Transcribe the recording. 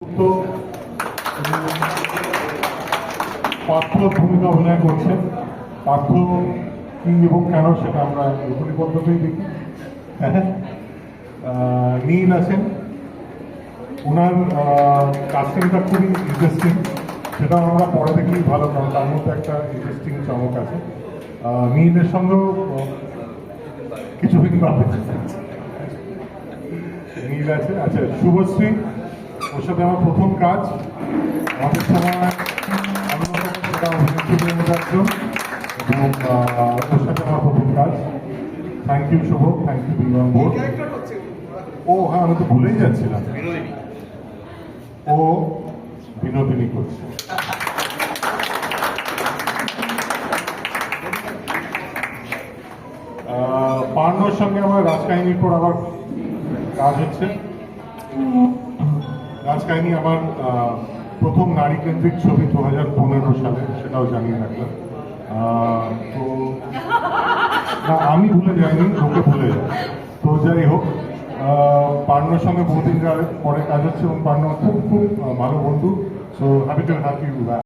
তো পার্থ ভূমিকা অভিনয় করছেন। পার্থ কি এবং কেন সেটা আমরা এখনই পদ্ধতিই দেখি। হ্যাঁ, নীল আছেন, ওনার কাস্টিংটা খুবই ইন্টারেস্টিং, সেটা আমরা পরে দেখলেই ভালো, কারণ তার মধ্যে একটা ইন্টারেস্টিং চমক আছে। নীলের সঙ্গেও কিছু কিন্তু নীল আছে। আচ্ছা, শুভশ্রী, ওর সাথে আমার প্রথম কাজ, আমাদের সময় সেটা অভিনেত্রীদের মধ্যে একজন, এবং ওর সাথে আমার প্রথম কাজ। Thank you Shubho, thank you being on board. ও হ্যাঁ, আমি তো ভুলেই যাচ্ছিলাম, ও বিনোদিনী করছে। পার্নোর সঙ্গে আমার রাজকাহিনীর পর আবার কাজ হচ্ছে। রাজকাহিনী আমার প্রথম নারী কেন্দ্রিক ছবি 2015 সালে, সেটাও জানিয়ে রাখলাম। তো না, আমি ভুলে যাইনি, ওকে ভুলে যাই। তো যাই হোক, পার্নোর সঙ্গে বহুদিন পরে কাজ হচ্ছে, এবং পার্নো খুব খুব ভালো বন্ধু। So happy to have you.